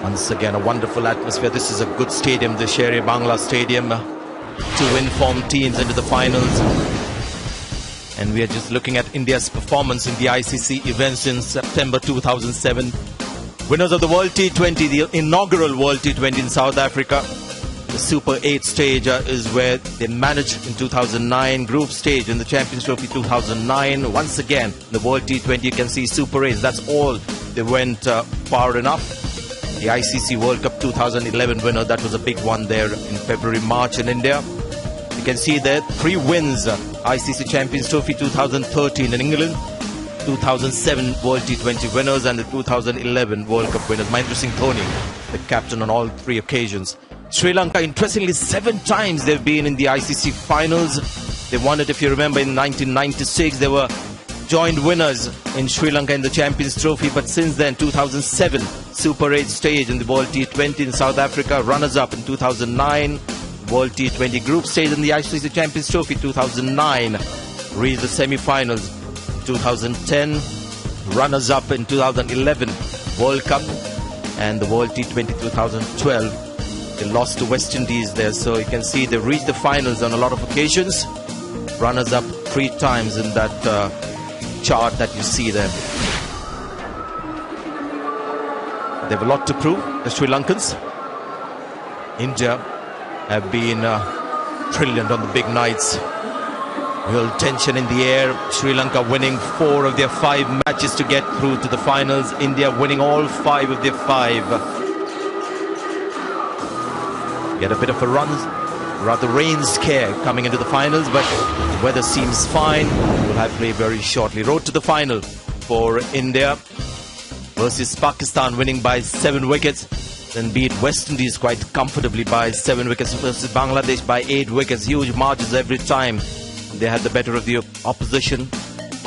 Once again, a wonderful atmosphere. This is a good stadium, the Sher-e-Bangla Stadium. Two informed teams into the finals. And we are just looking at India's performance in the ICC events in September 2007. Winners of the World T20, the inaugural World T20 in South Africa. The Super 8 stage is where they managed in 2009. Group stage in the Champions Trophy 2009. Once again, the World T20, you can see Super 8. That's all they went far enough. The ICC World Cup 2011 winner, that was a big one there in February, March in India. You can see there 3 wins. ICC Champions Trophy 2013 in England, 2007 World T20 winners, and the 2011 World Cup winners. Mahendra Singh Dhoni, the captain on all 3 occasions. Sri Lanka, interestingly, 7 times they've been in the ICC finals. They won it, if you remember, in 1996. They were joint winners in Sri Lanka in the Champions Trophy, but since then, 2007 Super 8 stage in the World T20 in South Africa, runners-up in 2009, World T20 group stage in the ICC Champions Trophy 2009, reached the semi-finals 2010, runners-up in 2011 World Cup, and the World T20 2012. They lost to West Indies there, so you can see they reached the finals on a lot of occasions. Runners-up 3 times in that chart that you see there. They have a lot to prove, the Sri Lankans. India have been brilliant on the big nights. Real tension in the air. Sri Lanka winning 4 of their 5 matches to get through to the finals. India winning all 5 of their 5. Get a bit of a run, rather rain scare coming into the finals, but the weather seems fine. We'll have play very shortly. Road to the final for India versus Pakistan, winning by 7 wickets. Then beat West Indies quite comfortably by 7 wickets versus Bangladesh by 8 wickets. Huge margins every time they had the better of the opposition.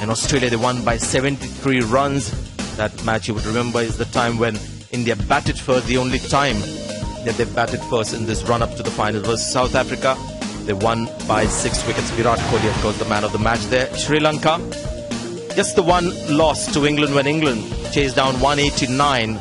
In Australia, they won by 73 runs. That match, you would remember, is the time when India batted first, the only time that they batted first in this run-up to the finals. Versus South Africa, they won by 6 wickets. Virat Kohli, of course, the man of the match there. Sri Lanka, just the one loss to England when England chased down 189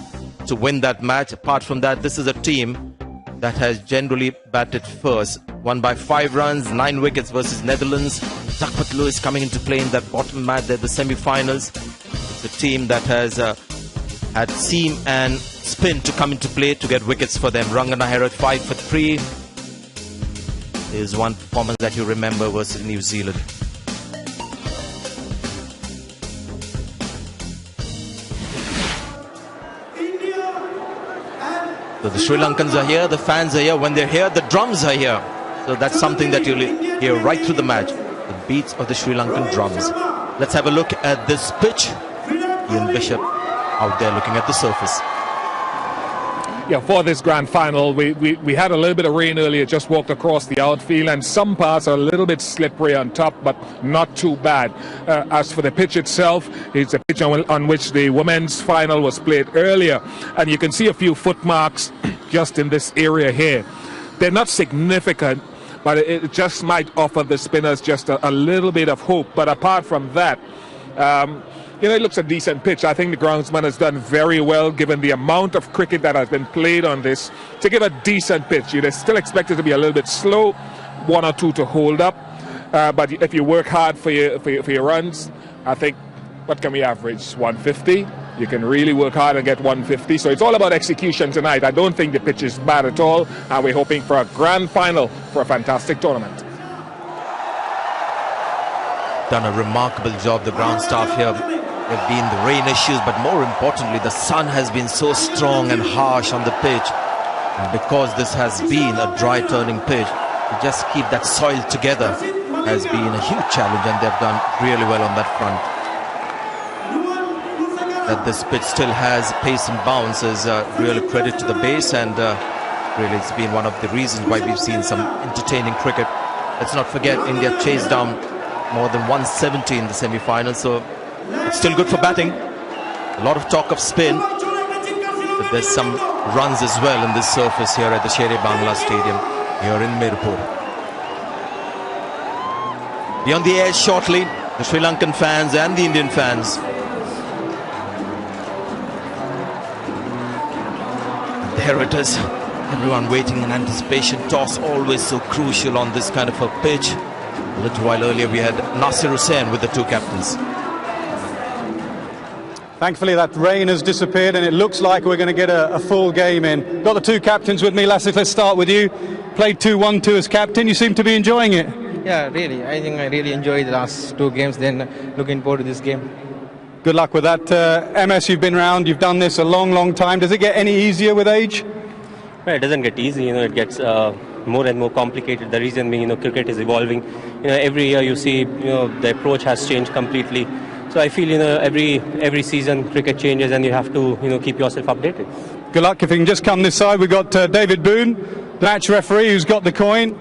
to win that match. Apart from that, this is a team that has generally batted first. Won by 5 runs, 9 wickets versus Netherlands. Duckworth Lewis coming into play in that bottom match there, the semi-finals. It's a team that has had seam and spin to come into play to get wickets for them. Ranganahera at 5 for 3. Is one performance that you remember versus New Zealand. So the Sri Lankans are here, the fans are here. When they're here, the drums are here. So that's something that you'll hear right through the match. The beats of the Sri Lankan drums. Let's have a look at this pitch. Ian Bishop out there looking at the surface. Yeah, for this grand final, we had a little bit of rain earlier, just walked across the outfield, and some parts are a little bit slippery on top, but not too bad. As for the pitch itself, it's a pitch on which the women's final was played earlier, and you can see a few footmarks just in this area here. They're not significant, but it just might offer the spinners just a little bit of hope. But apart from that, it looks a decent pitch. I think the groundsman has done very well, given the amount of cricket that has been played on this, to give a decent pitch. You'd still expect it to be a little bit slow, 1 or 2 to hold up. But if you work hard for your runs, I think, what can we average? 150? You can really work hard and get 150. So it's all about execution tonight. I don't think the pitch is bad at all. And we're hoping for a grand final for a fantastic tournament. Done a remarkable job, the ground staff here. There have been the rain issues, but more importantly, the sun has been so strong and harsh on the pitch. And because this has been a dry turning pitch, to just keep that soil together has been a huge challenge, and they've done really well on that front. That this pitch still has pace and bounce is real credit to the base, and really it's been one of the reasons why we've seen some entertaining cricket. Let's not forget, India chased down more than 170 in the semi-final, so it's still good for batting. A lot of talk of spin, but there's some runs as well in this surface here at the Sher-e-Bangla Stadium here in Mirpur. Be on the air shortly, the Sri Lankan fans and the Indian fans. There it is. Everyone waiting in anticipation. Toss always so crucial on this kind of a pitch. A little while earlier we had Nasir Hussain with the two captains. Thankfully that rain has disappeared and it looks like we're going to get a full game in. Got the two captains with me. Lasith, let's start with you. Played 2-1-2 as captain. You seem to be enjoying it. Yeah, really. I think I really enjoyed the last two games. Then looking forward to this game. Good luck with that. MS, you've been around. You've done this a long time. Does it get any easier with age? Well, it doesn't get easy. It gets more and more complicated. The reason being, cricket is evolving. Every year you see, the approach has changed completely. So I feel, every season cricket changes and you have to, keep yourself updated. Good luck. If you can just come this side, we've got David Boone, the match referee, who's got the coin.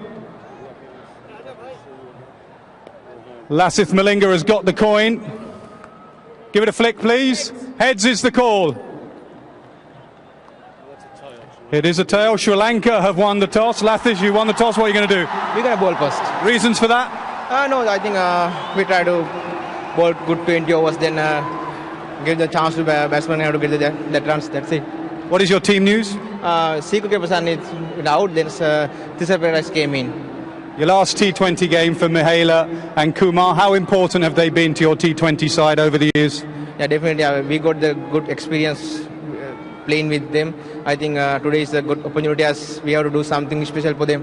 Lasith Malinga has got the coin. Give it a flick, please. Heads is the call. It is a tail. Sri Lanka have won the toss. Lasith, you won the toss. What are you going to do? We're going to bowl first. Reasons for that? No, I think we try to bowl good 20 overs, then give the chance to batsman to get that runs. That's it. What is your team news? Siku Kepasan is out, then Tisar Paradise came in. Your last T20 game for Mihaela and Kumar, how important have they been to your T20 side over the years? Yeah, definitely. We got the good experience playing with them. I think today is a good opportunity as we have to do something special for them.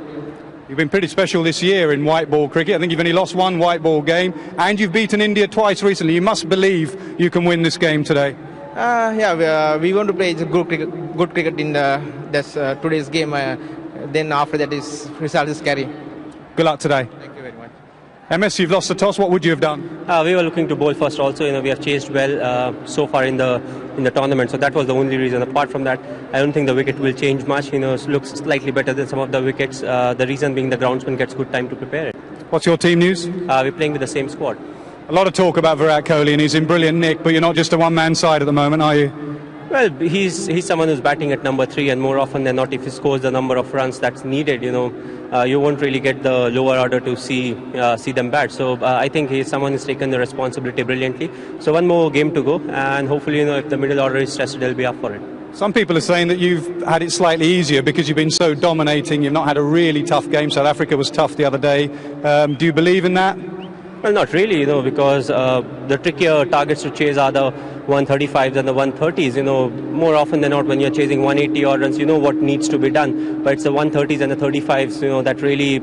You've been pretty special this year in white ball cricket. I think you've only lost one white ball game and you've beaten India twice recently. You must believe you can win this game today. We want to play good cricket in today's game. Then after that, result is scary. Good luck today. Thank you very much. MS, you've lost the toss. What would you have done? We were looking to bowl first also. We have chased well so far in the tournament. So that was the only reason. Apart from that, I don't think the wicket will change much. It looks slightly better than some of the wickets. The reason being the groundsman gets good time to prepare it. What's your team news? We're playing with the same squad. A lot of talk about Virat Kohli and he's in brilliant nick, but you're not just a one-man side at the moment, are you? Well, he's someone who's batting at number 3, and more often than not, if he scores the number of runs that's needed, you won't really get the lower order to see them bat. So I think he's someone who's taken the responsibility brilliantly. So one more game to go, and hopefully, if the middle order is tested, they'll be up for it. Some people are saying that you've had it slightly easier because you've been so dominating. You've not had a really tough game. South Africa was tough the other day. Do you believe in that? Well, not really, because the trickier targets to chase are the 135s and the 130s. More often than not, when you're chasing 180 odd runs, you know what needs to be done. But it's the 130s and the 35s, that really,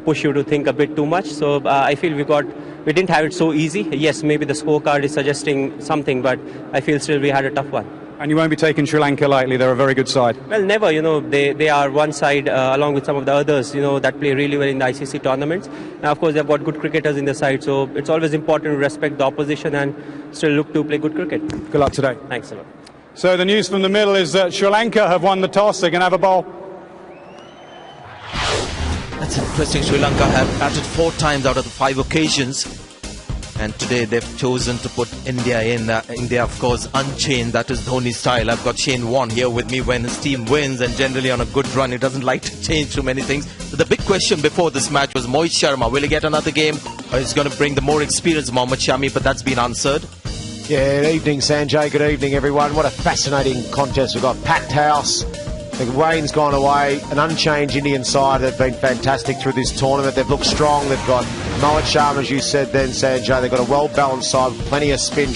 push you to think a bit too much. So I feel we didn't have it so easy. Yes, maybe the scorecard is suggesting something, but I feel still we had a tough one. And you won't be taking Sri Lanka lightly. They're a very good side. Well, never. They are one side along with some of the others, that play really well in the ICC tournaments. And of course, they've got good cricketers in the side. So it's always important to respect the opposition and still look to play good cricket. Good luck today. Thanks a lot. So the news from the middle is that Sri Lanka have won the toss. They can have a bowl. That's interesting. Sri Lanka have batted 4 times out of the 5 occasions. And today they've chosen to put India in. India, of course, unchained. That is Dhoni's style. I've got Shane Warne here with me. When his team wins and generally on a good run, he doesn't like to change too many things. But the big question before this match was Mohit Sharma. Will he get another game? Or is he going to bring the more experienced Mohammad Shami? But that's been answered. Yeah, good evening, Sanjay. Good evening, everyone. What a fascinating contest. We've got packed house. The rain's gone away. An unchanged Indian side that have been fantastic through this tournament. They've looked strong. They've got Mohit Sharma, as you said then, Sanjay. They've got a well-balanced side with plenty of spin.